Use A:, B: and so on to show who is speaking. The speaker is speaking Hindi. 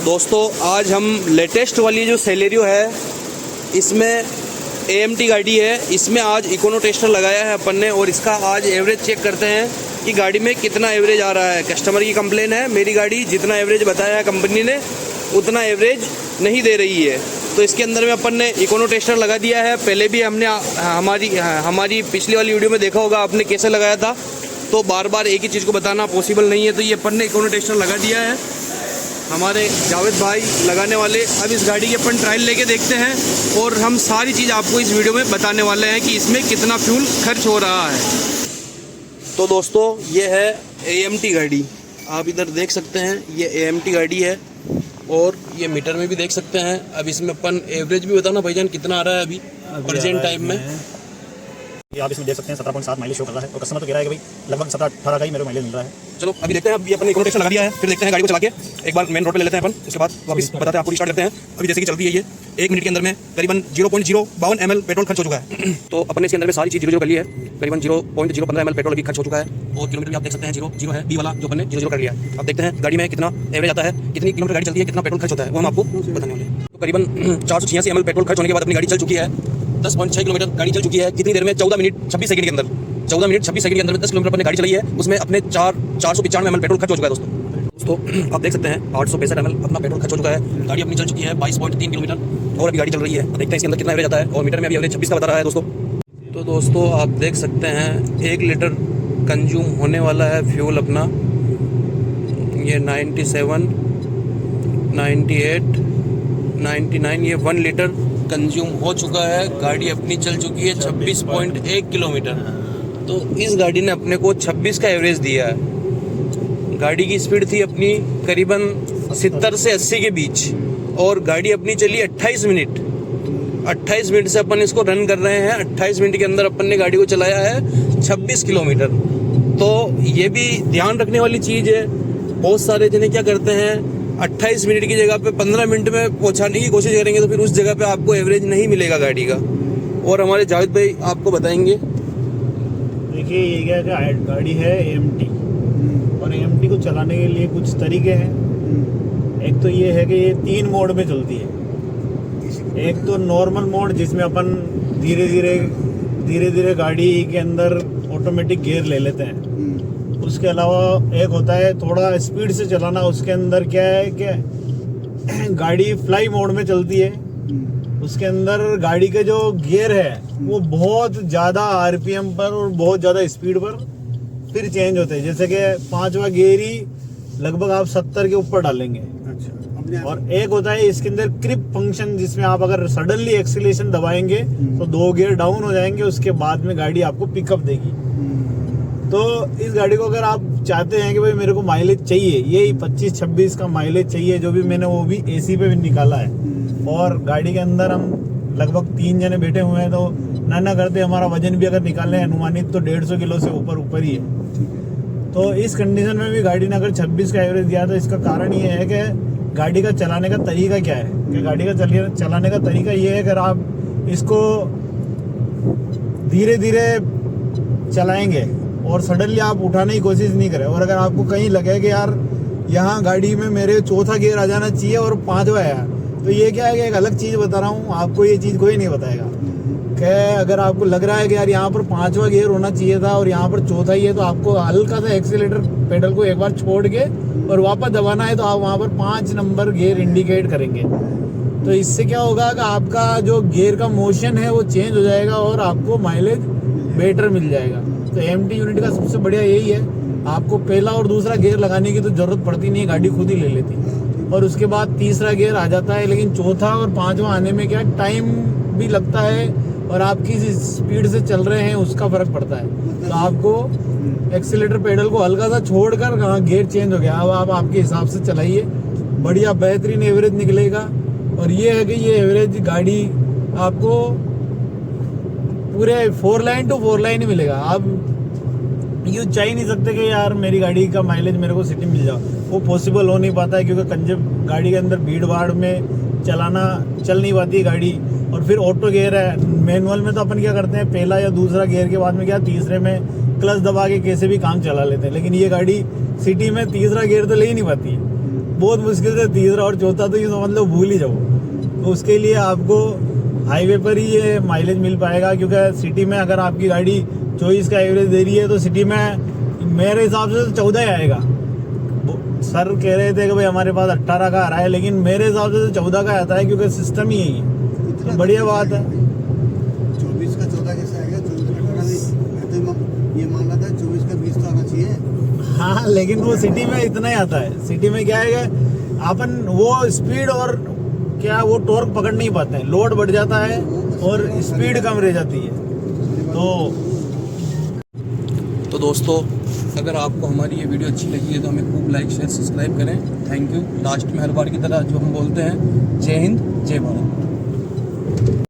A: दोस्तों आज हम लेटेस्ट वाली जो सेलेरियो है इसमें AMT गाड़ी है, इसमें आज इकोनो टेस्टर लगाया है अपन ने और इसका आज एवरेज चेक करते हैं कि गाड़ी में कितना एवरेज आ रहा है। कस्टमर की कंप्लेन है मेरी गाड़ी जितना एवरेज बताया है कंपनी ने उतना एवरेज नहीं दे रही है, तो इसके अंदर में अपन ने इकोनो टेस्टर लगा दिया है। पहले भी हमने हमारी पिछली वाली वीडियो में देखा होगा आपने कैसे लगाया था, तो बार बार एक ही चीज़ को बताना पॉसिबल नहीं है, तो ये अपन ने इकोनो टेस्टर लगा दिया है। हमारे जावेद भाई लगाने वाले अब इस गाड़ी की अपन ट्रायल लेके देखते हैं और हम सारी चीज़ आपको इस वीडियो में बताने वाले हैं कि इसमें कितना फ्यूल खर्च हो रहा है। तो दोस्तों ये है AMT गाड़ी, आप इधर देख सकते हैं ये AMT गाड़ी है और ये मीटर में भी देख सकते हैं। अब इसमें अपन एवरेज भी बताना भाईजान कितना आ रहा है अभी प्रेजेंट टाइम में।
B: ये आप इसमें देख सकते हैं 17.7 माइलेज शो कर रहा है और कस्टमर तो कह रहा है कि भाई लगभग 17-18 का ही मेरे माइलेज मिल रहा है।
A: चलो अभी देखते हैं, अभी अपन इकोनो टेस्टर लगा दिया है, फिर देखते हैं गाड़ी को चला के एक बार मेन रोड पे ले लेते हैं अपन, उसके बाद वापस बताते हैं आपको रिस्टार्ट करते हैं। अभी जैसे कि चल रही है ये 1 मिनट के अंदर में करीबन 0.052 ml पेट्रोल खर्च हो चुका है। तो अपने इसके अंदर में सारी चीज़ 0 कर ली है, करीबन 0.015 ml पेट्रोल अभी खर्च हो चुका है और किलोमीटर भी आप देख सकते हैं 0 है बी वाला जो अपन ने 0 कर लिया है। अब देखते हैं गाड़ी में कितना एवरेज आता है, कितनी किलोमीटर गाड़ी चलती है, कितना पेट्रोल खर्च होता है, वो हम आपको बताने वाले हैं। तो करीबन 486 ml पेट्रोल खर्च होने के बाद अपनी गाड़ी चल चुकी है 10.6 किलोमीटर गाड़ी चल चुकी है। कितनी देर में 14 मिनट 26 सेकंड के अंदर 14 मिनट 26 सेकंड के अंदर में 10 किलोमीटर अपने गाड़ी चलाई है, उसमें अपने 495 ml पेट्रोल खर्च हो चुका है। दोस्तों आप देख सकते हैं 865 ml अपना पेट्रोल खर्च हो चुका है। गाड़ी अपनी चल चुकी है 22.3 किलोमीटर और अभी गाड़ी चल रही है। देखते हैं इसके अंदर कितना एवरेज आता है और मीटर में अभी एवरेज 26 का बता रहा है दोस्तों। तो दोस्तों आप देख सकते हैं 1 लीटर कंज्यूम होने वाला है फ्यूल अपना, ये 97, 98, 99, ये 1 लीटर कंज्यूम हो चुका है। गाड़ी अपनी चल चुकी है 26.1 किलोमीटर। तो इस गाड़ी ने अपने को 26 का एवरेज दिया है। गाड़ी की स्पीड थी अपनी करीबन 70 से 80 के बीच और गाड़ी अपनी चली 28 मिनट। 28 मिनट से अपन इसको रन कर रहे हैं, 28 मिनट के अंदर अपन ने गाड़ी को चलाया है 26 किलोमीटर। तो ये भी ध्यान रखने वाली चीज़ है, बहुत सारे जने क्या करते हैं 28 मिनट की जगह पे 15 मिनट में पहुंचाने की कोशिश करेंगे, तो फिर उस जगह पे आपको एवरेज नहीं मिलेगा गाड़ी का। और हमारे जावेद भाई आपको बताएंगे।
B: देखिए ये क्या गाड़ी है AMT और AMT को चलाने के लिए कुछ तरीके हैं। एक तो ये है कि ये 3 मोड में चलती है। एक तो नॉर्मल मोड जिसमें अपन धीरे धीरे गाड़ी के अंदर ऑटोमेटिक गियर ले लेते हैं। उसके अलावा एक होता है थोड़ा स्पीड से चलाना, उसके अंदर क्या है कि गाड़ी फ्लाई मोड में चलती है। उसके अंदर गाड़ी के जो गियर है वो बहुत ज़्यादा RPM पर और बहुत ज़्यादा स्पीड पर फिर चेंज होते हैं। जैसे कि 5वां गियर ही लगभग आप 70 के ऊपर डालेंगे। अच्छा। और एक होता है इसके अंदर क्रिप फंक्शन, जिसमें आप अगर सडनली एक्सीलरेशन दबाएंगे तो 2 गियर डाउन हो जाएंगे, उसके बाद में गाड़ी आपको पिकअप देगी। तो इस गाड़ी को अगर आप चाहते हैं कि भाई मेरे को माइलेज चाहिए, यही 25-26 का माइलेज चाहिए, जो भी मैंने वो भी AC पे भी निकाला है और गाड़ी के अंदर हम लगभग 3 जने बैठे हुए हैं, तो ना करते हमारा वजन भी अगर निकालने अनुमानित तो 150 किलो से ऊपर ही है। तो इस कंडीशन में भी गाड़ी ने अगर 26 का एवरेज दिया, तो इसका कारण ये है कि गाड़ी का चलाने का तरीका क्या है। कि गाड़ी का चलाने का तरीका ये है, अगर आप इसको धीरे धीरे चलाएंगे और सडनली आप उठाने की कोशिश नहीं करें, और अगर आपको कहीं लगे कि यार यहाँ गाड़ी में मेरे 4था गियर आ जाना चाहिए और 5वां है, तो ये क्या है कि एक अलग चीज़ बता रहा हूँ आपको, ये चीज़ कोई नहीं बताएगा। कि अगर आपको लग रहा है कि यार यहाँ पर 5वां गियर होना चाहिए था और यहाँ पर 4था ही है, तो आपको हल्का सा एक्सीलेटर पेडल को एक बार छोड़ के और वापस दबाना है, तो आप वहाँ पर 5 नंबर गियर इंडिकेट करेंगे। तो इससे क्या होगा कि आपका जो गियर का मोशन है वो चेंज हो जाएगा और आपको माइलेज बेटर मिल जाएगा। तो AMT यूनिट का सबसे बढ़िया यही है, आपको पहला और दूसरा गियर लगाने की तो ज़रूरत पड़ती नहीं है, गाड़ी खुद ही ले लेती है। और उसके बाद तीसरा गियर आ जाता है, लेकिन चौथा और 5वां आने में क्या टाइम भी लगता है और आप किस स्पीड से चल रहे हैं उसका फ़र्क पड़ता है। तो आपको एक्सीलेटर पेडल को हल्का सा छोड़कर गियर चेंज हो गया, अब आप आपके हिसाब से चलाइए, बढ़िया बेहतरीन एवरेज निकलेगा। और ये है कि ये एवरेज गाड़ी आपको पूरे 4 लाइन टू 4 लाइन ही मिलेगा। आप यूँ चाह ही नहीं सकते कि यार मेरी गाड़ी का माइलेज मेरे को सिटी मिल जाओ, वो पॉसिबल हो नहीं पाता है, क्योंकि गाड़ी के अंदर भीड़ भाड़ में चल नहीं पाती है गाड़ी। और फिर ऑटो गियर है, मैनुअल में तो अपन क्या करते हैं पहला या दूसरा गियर के बाद में क्या तीसरे में क्लच दबा के कैसे भी काम चला लेते हैं, लेकिन ये गाड़ी सिटी में तीसरा गियर तो ले ही नहीं पाती है। बहुत मुश्किल से तीसरा और चौथा तो ये समझ लो भूल ही जाओ। तो उसके लिए आपको हाईवे पर ही ये माइलेज मिल पाएगा, क्योंकि सिटी में अगर आपकी गाड़ी 24 का एवरेज दे रही है तो सिटी में मेरे हिसाब से तो 14 ही आएगा। सर कह रहे थे कि भाई हमारे पास 18 का आ रहा है, लेकिन मेरे हिसाब से तो 14 का आता है, क्योंकि सिस्टम ही यही है। तो बढ़िया बात है।
C: 24 का 14 कैसे आएगा? 24 का 18 नहीं, मैं तो ये मान रहा था 24 का 20 तो आना चाहिए।
B: हाँ, लेकिन वो सिटी में इतना ही आता है। सिटी में क्या है कि अपन वो स्पीड और क्या वो टॉर्क पकड़ नहीं पाते हैं, लोड बढ़ जाता है और स्पीड कम रह जाती है।
A: तो दोस्तों, अगर आपको हमारी ये वीडियो अच्छी लगी है तो हमें खूब लाइक शेयर सब्सक्राइब करें। Thank you. लास्ट में हर बार की तरह जो हम बोलते हैं, जय हिंद जय भारत।